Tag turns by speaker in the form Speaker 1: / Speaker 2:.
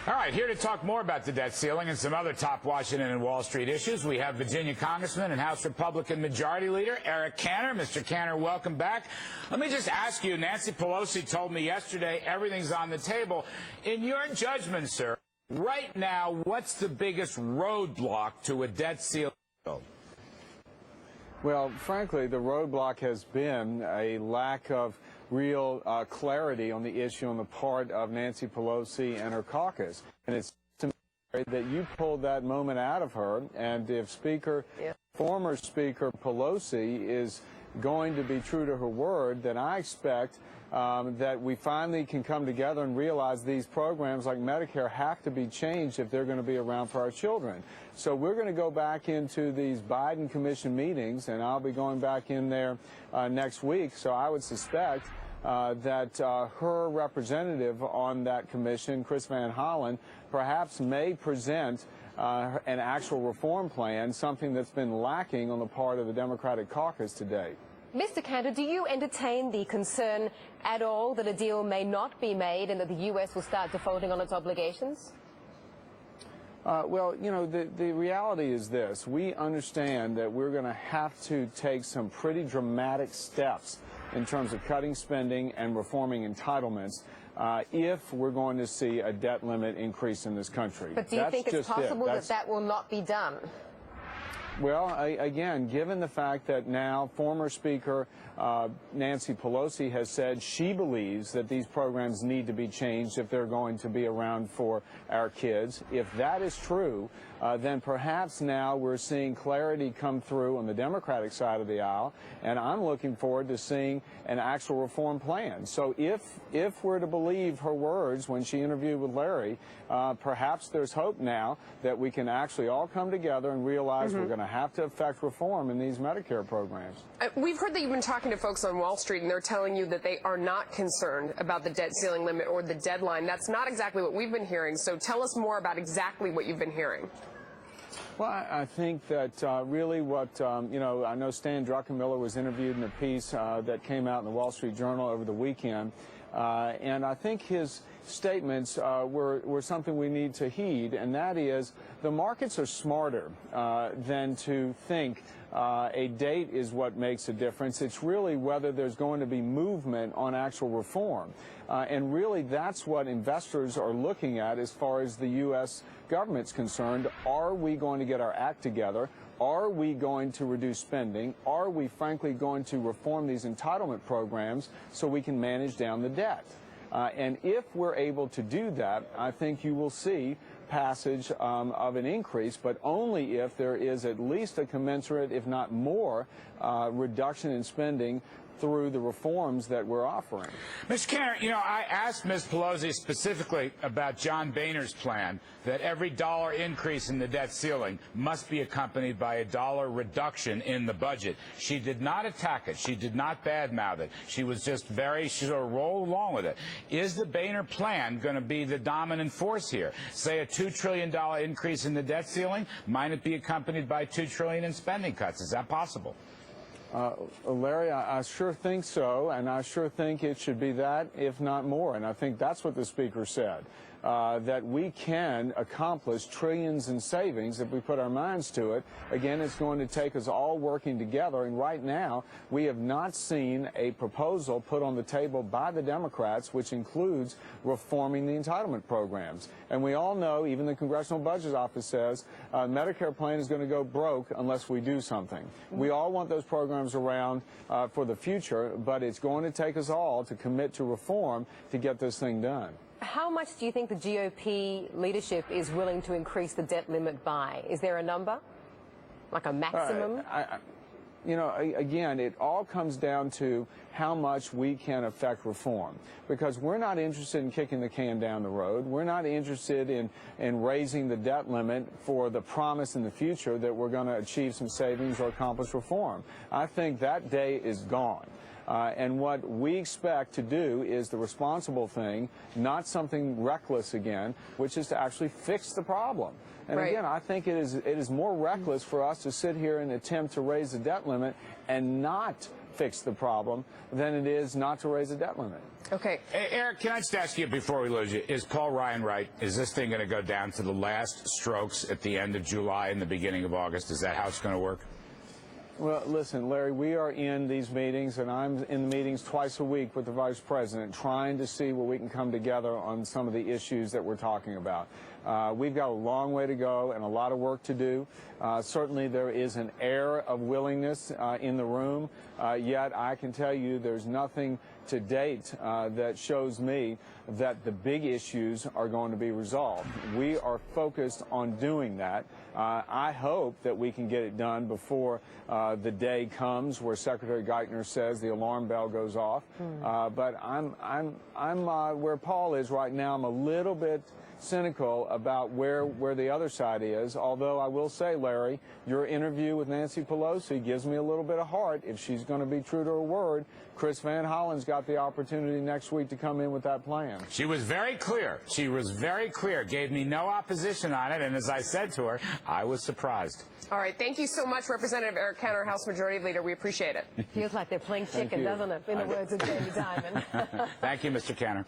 Speaker 1: All right, here to talk more about the debt ceiling and some other top Washington and Wall Street issues, we have Virginia Congressman and House Republican Majority Leader Eric Cantor. Mr. Cantor, welcome back. Let me just ask you, Nancy Pelosi told me yesterday everything's on the table. In your judgment, sir, right now, what's the biggest roadblock to a debt ceiling?
Speaker 2: Well, frankly, the roadblock has been a lack of real clarity on the issue on the part of Nancy Pelosi and her caucus. And it's that you pulled that moment out of her, and if former Speaker Pelosi is going to be true to her word, then I expect that we finally can come together and realize these programs like Medicare have to be changed if they're going to be around for our children. So we're going to go back into these Biden Commission meetings, and I'll be going back in there next week. So I would suspect that her representative on that commission, Chris Van Hollen, perhaps may present an actual reform plan, something that's been lacking on the part of the Democratic caucus to date.
Speaker 3: Mr. Cantor, do you entertain the concern at all that a deal may not be made and that the U.S. will start defaulting on its obligations?
Speaker 2: Well, you know, the reality is this. We understand that we're going to have to take some pretty dramatic steps in terms of cutting spending and reforming entitlements if we're going to see a debt limit increase in this country.
Speaker 3: But do you think it's possible that that will not be done?
Speaker 2: Well, again, given the fact that now former Speaker Nancy Pelosi has said she believes that these programs need to be changed if they're going to be around for our kids, if that is true, then perhaps now we're seeing clarity come through on the Democratic side of the aisle, and I'm looking forward to seeing an actual reform plan. So if we're to believe her words when she interviewed with Larry, perhaps there's hope now that we can actually all come together and realize we're going to have to effect reform in these Medicare programs.
Speaker 4: We've heard that you've been talking to folks on Wall Street, and they're telling you that they are not concerned about the debt ceiling limit or the deadline. That's not exactly what we've been hearing. So tell us more about exactly what you've been hearing.
Speaker 2: Well, I think that really what, you know, I know Stan Druckenmiller was interviewed in a piece that came out in the Wall Street Journal over the weekend, and I think his statements were something we need to heed, and that is the markets are smarter than to think a date is what makes a difference. It's really whether there's going to be movement on actual reform. And really that's what investors are looking at as far as the U.S. government's concerned. Are we going to get our act together? Are we going to reduce spending? Are we frankly going to reform these entitlement programs so we can manage down the debt? And if we're able to do that, I think you will see passage of an increase, but only if there is at least a commensurate, if not more, reduction in spending through the reforms that we're offering.
Speaker 1: Mr. Cantor, you know, I asked Ms. Pelosi specifically about John Boehner's plan that every $1 increase in the debt ceiling must be accompanied by a $1 reduction in the budget. She did not attack it. She did not badmouth it. She was just she sort of rolled along with it. Is the Boehner plan going to be the dominant force here? Say a $2 trillion increase in the debt ceiling, might it be accompanied by $2 trillion in spending cuts? Is that possible?
Speaker 2: Larry, I sure think so, and I sure think it should be that, if not more. And I think that's what the Speaker said, that we can accomplish trillions in savings if we put our minds to it. Again, it's going to take us all working together, and right now we have not seen a proposal put on the table by the Democrats which includes reforming the entitlement programs. And we all know, even the Congressional Budget Office says, Medicare plan is going to go broke unless we do something. We all want those programs around for the future, but it's going to take us all to commit to reform to get this thing done.
Speaker 3: How much do you think the GOP leadership is willing to increase the debt limit by? Is there a number? Like a maximum?
Speaker 2: You know, again, it all comes down to how much we can affect reform. Because we're not interested in kicking the can down the road. We're not interested in raising the debt limit for the promise in the future that we're going to achieve some savings or accomplish reform. I think that day is gone. And what we expect to do is the responsible thing, not something reckless again, which is to actually fix the problem. And again, I think it is more reckless for us to sit here and attempt to raise the debt limit and not fix the problem than it is not to raise a debt limit.
Speaker 4: Okay.
Speaker 1: Hey, Eric, can I just ask you before we lose you, is Paul Ryan right? Is this thing going to go down to the last strokes at the end of July and the beginning of August? Is that how it's going to work?
Speaker 2: Well, listen, Larry, we are in these meetings, and I'm in the meetings twice a week with the Vice President, trying to see where we can come together on some of the issues that we're talking about. We've got a long way to go and a lot of work to do. Certainly there is an air of willingness in the room, yet I can tell you there's nothing to date that shows me that the big issues are going to be resolved. We are focused on doing that. I hope that we can get it done before the day comes where Secretary Geithner says the alarm bell goes off. But I'm where Paul is right now. I'm a little bit cynical about where the other side is, although I will say, Larry, your interview with Nancy Pelosi gives me a little bit of heart. If she's going to be true to her word, Chris Van Hollen's got the opportunity next week to come in with that plan.
Speaker 1: She was very clear. She was very clear, gave me no opposition on it, and as I said to her, I was surprised.
Speaker 4: All right. Thank you so much, Representative Eric Cantor, House Majority Leader. We appreciate it.
Speaker 3: Feels like they're playing chicken, doesn't it? In the words of Jamie Dimon.
Speaker 1: Thank you, Mr. Cantor.